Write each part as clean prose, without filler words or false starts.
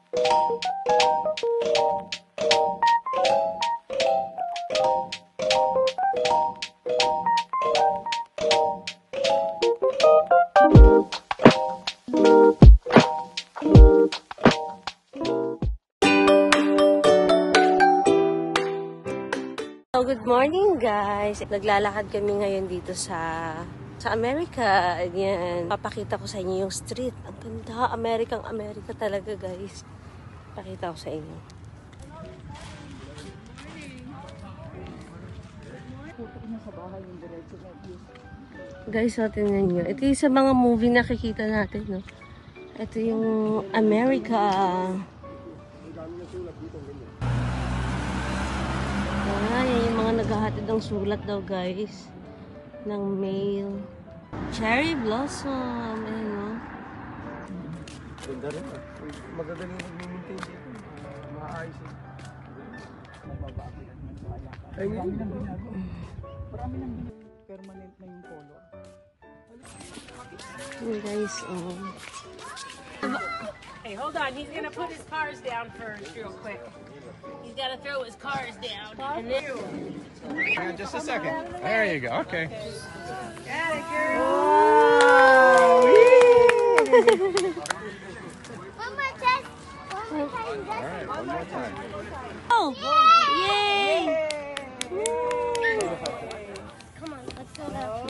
Good morning guys! Naglalakad kami ngayon dito sa Amerika. Ayan. Papakita ko sa inyo yung street. Ang ganda. Amerika talaga guys. Pakita ko sa inyo. Guys, so tingnan nyo. Ito yung sa mga movie nakikita natin, no? Ito yung Amerika. Yan yung mga naghahatid ng sulat daw guys. Ng mail. Cherry blossom. Ayan, no? Ganda rin. Magagaling mag-maintain dito. Maayos. Ay, marami nang binago. Marami nang binago. Permanent na yung color. Hey guys, Hey, hold on. He's gonna put his cars down first, real quick. He's gotta throw his cars down. And then... Hang on just a second. There you go. Okay. Got it, girl. Wow. One more time. One more time. All right, one more time. Oh! Yay! Come on, let's go now.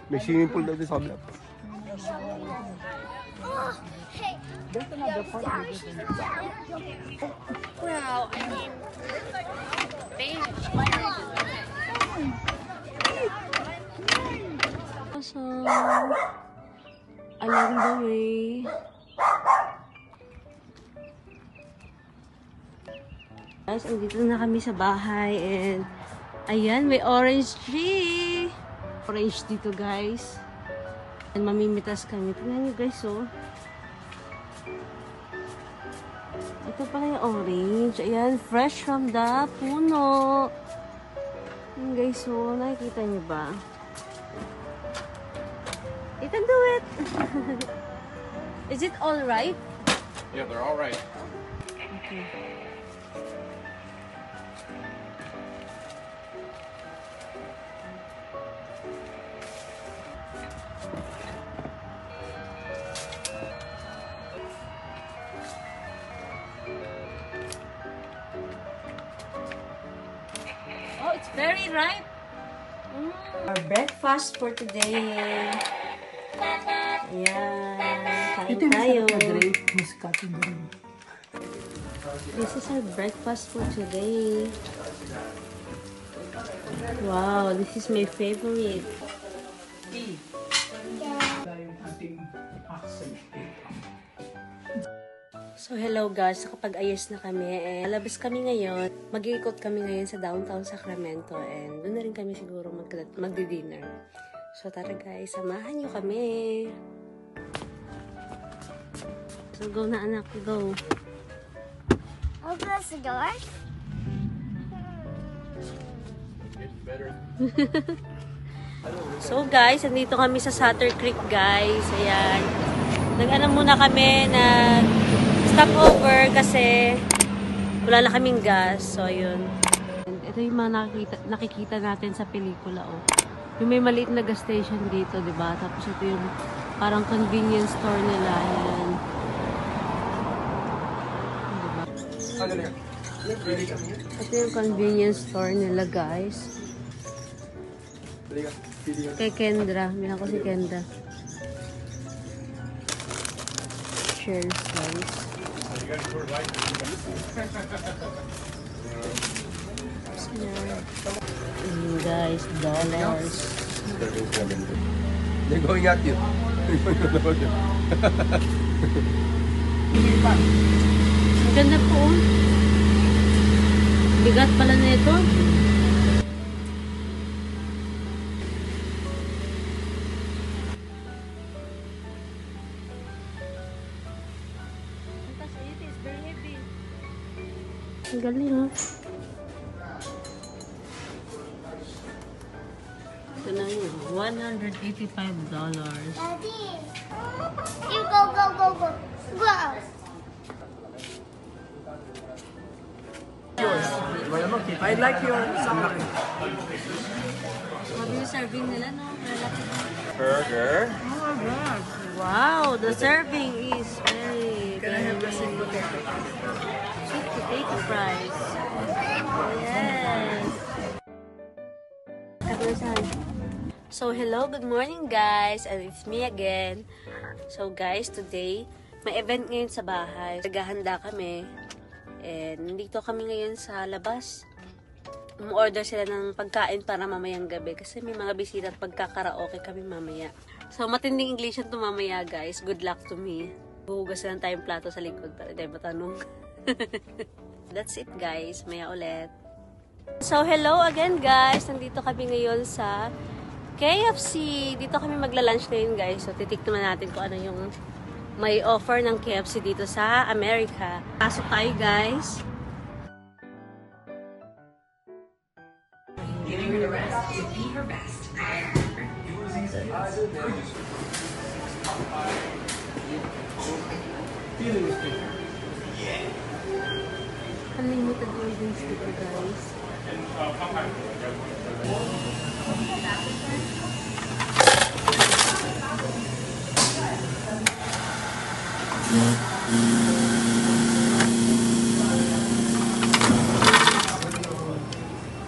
May swimming pool daw din sa kabila. Oh, hey. There's another part. Well, I mean, Awesome. Along the way. Guys, andito na kami sa bahay and ayan, may orange tree. Orange dito guys. And mamimitas kami. Tingnan nyo guys, oh. Ito pala yung orange. Ayan, fresh from the puno. Ayan guys, oh. Nakikita nyo ba? You can do it! Is it all right? Yeah, they're all right. Okay. Oh, it's very ripe. Our breakfast for today. Ayan. Kain tayo. This is our breakfast for today. Wow, this is my favorite. So hello guys, kapag ayos na kami, labas kami ngayon. Mag-iikot kami ngayon sa downtown Sacramento and doon na rin kami siguro magdi-dinner. So tara guys, samahan nyo kami. So go na anak, go. I'll close the door. So guys, andito kami sa Sutter Creek guys. Ayan. Nag-ano muna kami na stop over kasi wala na kaming gas. So ayun. Ito yung mga nakikita natin sa pelikula, oh. Yung may maliit na gas station dito, 'di ba? Tapos ito yung parang convenience store nila. Ayan. Diba? Ito yung convenience store nila, guys. Kay Kendra. Bilang ko si Kendra. Share slice. Guys, dollars. They're going at you. Ganda po. Bigat pala na ito. Ang galing, ha? Ito na yun. $185. Daddy. You go, go, go, go. Go. I like your salad. Sabi yung serving nila, no? Malaki. Burger. Wow, the serving is very, very Sweet potato. sweet potato fries. Yes. So, hello, good morning guys, and it's me again. So guys, today, may event ngayon sa bahay. Naghahanda kami, and nandito kami ngayon sa labas. Umu-order sila ng pagkain para mamayang gabi kasi may mga bisita at pagkakaraoke kami mamaya. So, matinding English to mamaya, guys. Good luck to me. Huhugas lang tayong plato sa likod para tayo matanong. That's it, guys. Maya ulit. So, hello again, guys. Nandito kami ngayon sa KFC. Dito kami magla-lunch ngayon, guys. So, titikman natin kung ano yung may offer ng KFC dito sa Amerika. Pasok tayo, guys. Giving her the rest to be her best. Unlimited order dito, guys.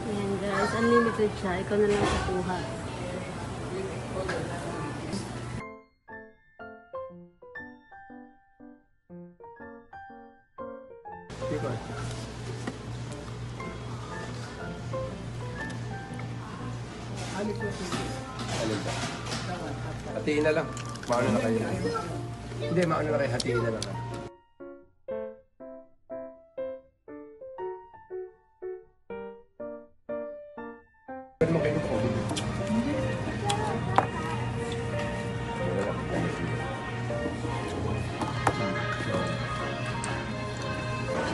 Ayan, guys. Unlimited siya. Ikaw na lang kukuha. Alin ba? Hatiin na lang. Maano na kayo? Hindi, maano na kayo. Hatiin na lang. Pwede mo kayo ito.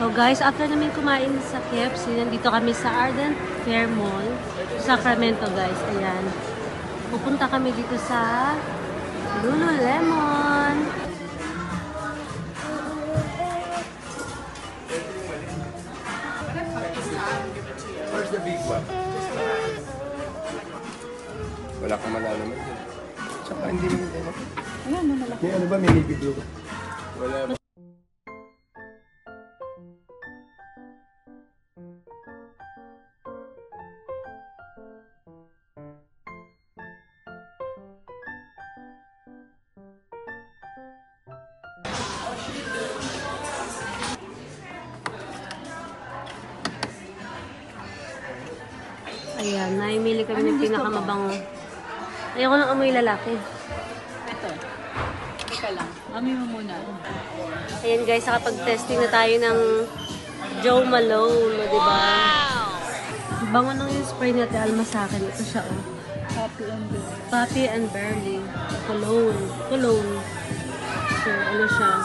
So guys, after namin kumain sa KFC, nandito kami sa Ardent Fair Mall, Sacramento, guys. Ayan. Pupunta kami dito sa Lululemon. Where's the big one? Wala kang malalaman dyan. Tsaka hindi mo din ako. May ano ba? May video ko? Wala ba? Ayan, naimili kami ng pinakamabango. Ayoko nang amoy lalaki. Ito. Teka lang. Amoy mo muna. Ayan guys, nakapag-testing na tayo ng Joe Malone, di ba? Bango nung yung spray natin, Alma sa akin. Ito siya, oh. Poppy and Burley. Cologne. Cologne. So, ano siya?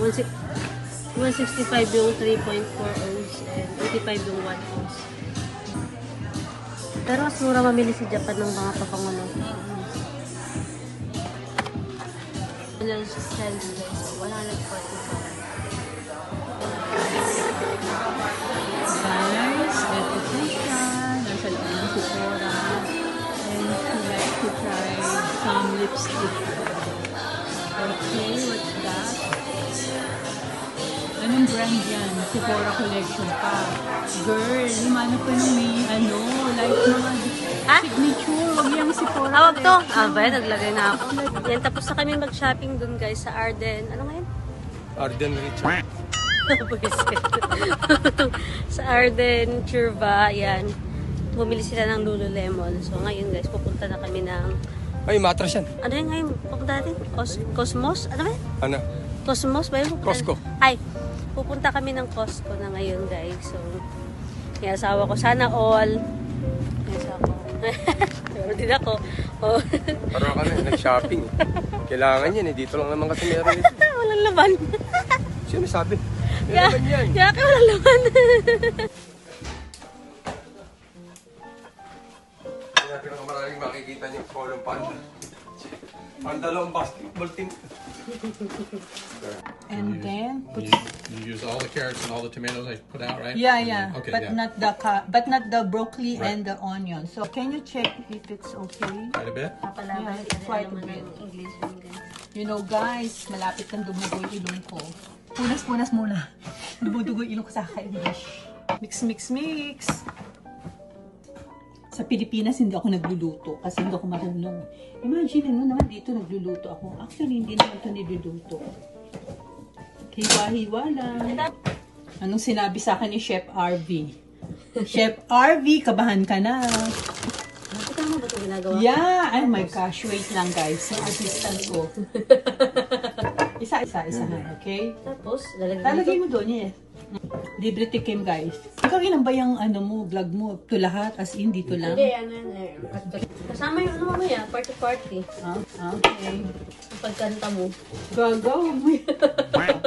165 yung 3.4 ounce and 85 yung 1 ounce. Pero mas mura mamili si Japan ng mga papangulo. Ano yung sales guys? 145. Guys, ito po siya. Nasa loob ng Sephora. And we like to try some lipstick. Okay, what's that? Anong brand yan? Sephora collection pa. Girl, himanap ko nung may like mga signature. Huwag yung Sephora Tawag to? collection. Ah, ba? Naglagay na ako. Yan, tapos na kami mag-shopping dun guys sa Arden. Ano ngayon? Arden Richard. Sa Arden, Churva, yan. Bumili sila ng Lululemon. So ngayon guys, pupunta na kami ng... Ay, matras yan. Ano yun ngayon? Pupunta natin? Cosmos? Ano ba yun? Ano? Cosmos ba yun? Costco. Ay, pupunta kami ng Costco na ngayon guys. So, yung asawa ko, sana all. Yung asawa ko. Pero din ako. Oh. Parang kami, nag-shopping. Kailangan yan eh. Dito lang naman kasi meron ito. Walang laman. Sino sabi? May Kaya, naman yan. kaya walang laman. Hindi natin ang maraming makikita niyo kolong panda. Ang dalawang basketball team. And then, put You use all the carrots and all the tomatoes I put out, right? Yeah, yeah. Okay, but yeah. not the broccoli Right. and the onion. So can you check if it's okay? Quite a bit. Papalaban, Yeah, quite a naman bit. ng English yun, guys. You know, guys, malapit ng dumugo yung ilong ko. Punas muna. Dumudugo yung ilong ko sa English. Mix, mix, mix. Sa Pilipinas, hindi ako nagluluto kasi hindi ako marunong. Imagine mo naman dito nagluluto ako. Actually, hindi naman ito niluluto. Hiwa-hiwa lang. Anong sinabi sa akin ni Chef RV? Chef RV, kabahan ka na. Nakita mo ba ito ginagawa? Yeah! Oh my gosh, wait lang guys. Yung assistant ko. Isa-isa, okay? Tapos, lalagyan Talagay mo doon, yes. Libre tikim, guys. Ikaw ilan ba yung ano mo, vlog mo? To lahat? As in, dito lang? Hindi, ano yan eh. Kasama yung ano mamaya, party-party. Okay. Yung pagkanta mo. Gagaw mo yan.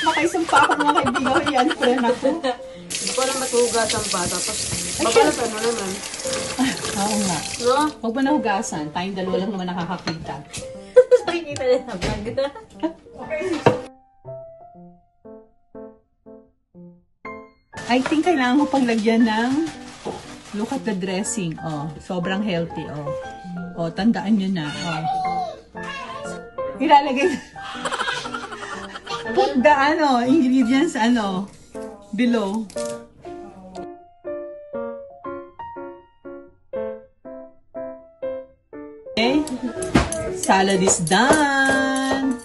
Makaisang pa ako mga kaibigan ko yan, friend ako. Hindi ko lang matugasan pa, tapos babalatan mo naman. Oo nga. No? Huwag mo na hugasan. Tayong dalawa lang naman nakakakita. Nakikita na sa vlog. I think kailangan mo pang lagyan ng look at the dressing. Oh, sobrang healthy. Oh. Oh, tandaan nyo na. Oh. Ilalagay. Put the ingredients below. Okay. Salad is done.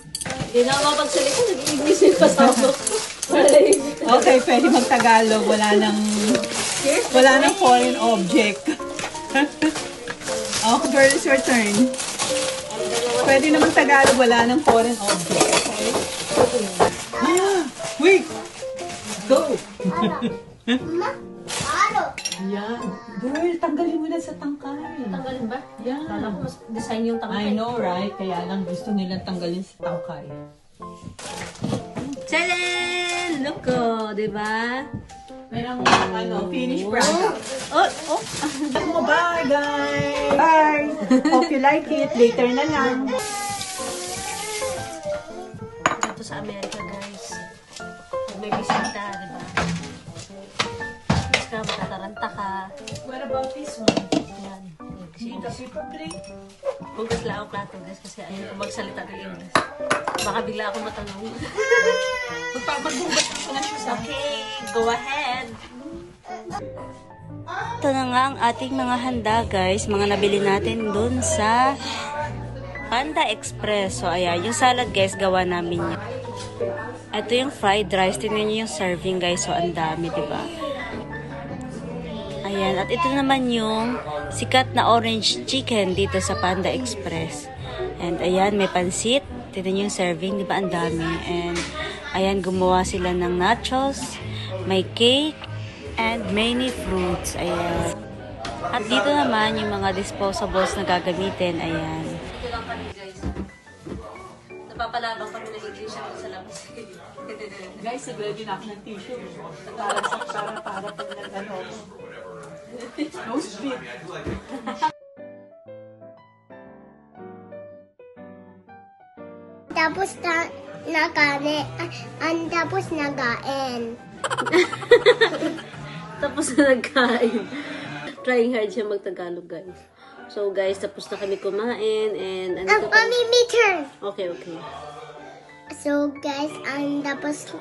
Hindi na ako mapagsalita, nag-i-English yung kasama. Okay, pwede mag-Tagalog. Wala nang foreign object. Oh, girl, it's your turn. Pwede naman Tagalog. Wala nang foreign object. Okay? Wait! Go! Yan. Girl, tanggalin mo na sa tangkay. Tanggalin ba? Yan. Kala ko mas design yung tangkay. I know, right? Kaya lang gusto nilang tanggalin sa tangkay. Tchalan! Look ko, di ba? Merong finished product. Oh! Bye, guys! Bye! Hope you like it. Later na lang. Dito sa Amerika, guys. Pag may bisita, di ba? Mas ka, matataranta ka. What about this one? Yan. Need a paper plate? Hugas lang ako plato, guys, kasi ayaw ko magsalita ng English. Baka bigla ako matanong. Magbubugas ako na siya. Okay, go ahead. Ito na nga ang ating mga handa, guys. Mga nabili natin dun sa Panda Express. So, ayan. Yung salad, guys, gawa namin yun. Ito yung fried rice. Tingnan nyo yung serving, guys. So, ang dami, diba? Ayan. At ito naman yung sikat na orange chicken dito sa Panda Express. And, ayan, may pansit. Tingnan nyo yung serving, diba? Ang dami. And, ayan, gumawa sila ng nachos. May cake. And many fruits. Ayan. At dito naman yung mga disposables na gagamitin. Ayan. Dito lang kami, guys. Napapalabang kami ng English ako sa labas. Guys, ready na ako ng tissue. Para pag nag-ano. No spit. Tapos tapos nagain. Tapos na nagkain. Trying hard siya mag-Tagalog, guys. So, guys, tapos na kami kumain. And, Mommy, me turn. Okay, okay. So, guys, tapos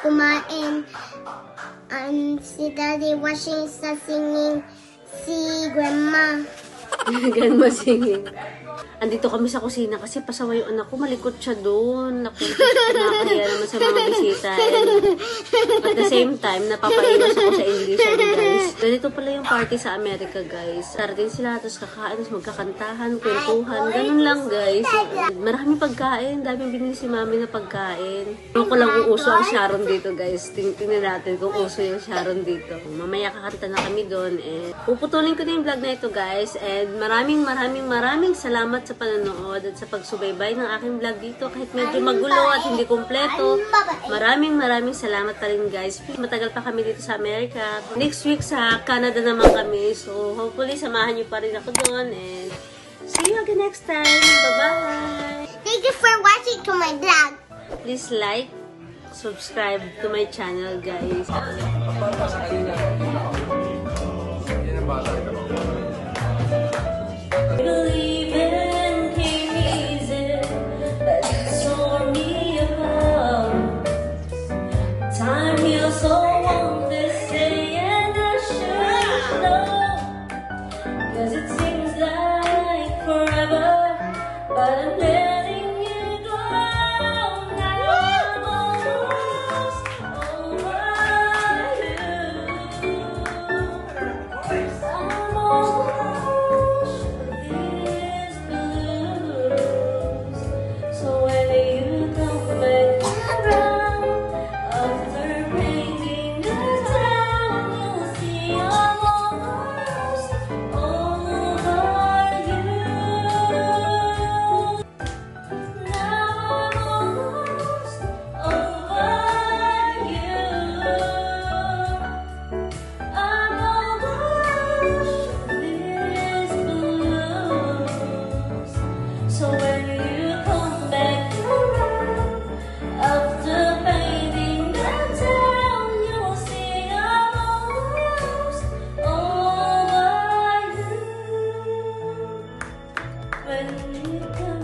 kumain. Si Daddy washing sa singing si Grandma. Grandma singing. Andito kami sa kusina kasi pasaway yung anak ko. Malikot siya doon. Naku, nakakaya naman sa mga bisita. And at the same time, napapaiwas ako sa English. Guys. Ganito pala yung party sa Amerika, guys. Darating sila, tapos kakain, tapos magkakantahan, kwentuhan. Ganun lang, guys. Maraming pagkain. Daming binili si mami na pagkain. Ano ko lang kung uso ang Sharon dito, guys. Tingnan natin kung uso yung Sharon dito. Mamaya kakanta na kami doon. And puputulin ko na yung vlog na ito, guys. And maraming salamat sa panonood at sa pagsubaybay ng aking vlog dito. Kahit medyo magulo at hindi kumpleto, maraming salamat pa rin, guys. Matagal pa kami dito sa Amerika. Next week sa Canada naman kami. So, hopefully, samahan niyo pa rin ako doon. And see you again next time. Bye-bye! Thank you for watching to my vlog. Please like, subscribe to my channel, guys. Yan ang bata. Believe in King Easy, but it's tore me apart. Time heals so won't they say, and I should know. 'Cause it seems like forever, but I'm letting you go now. I'm almost over you. I'm almost these blues. So when you come back around after painting the town, you'll see I'm almost over you. Now I'm almost over you. I'm almost these blues. So when you come back around after painting the town, you'll see I'm almost over you. When you come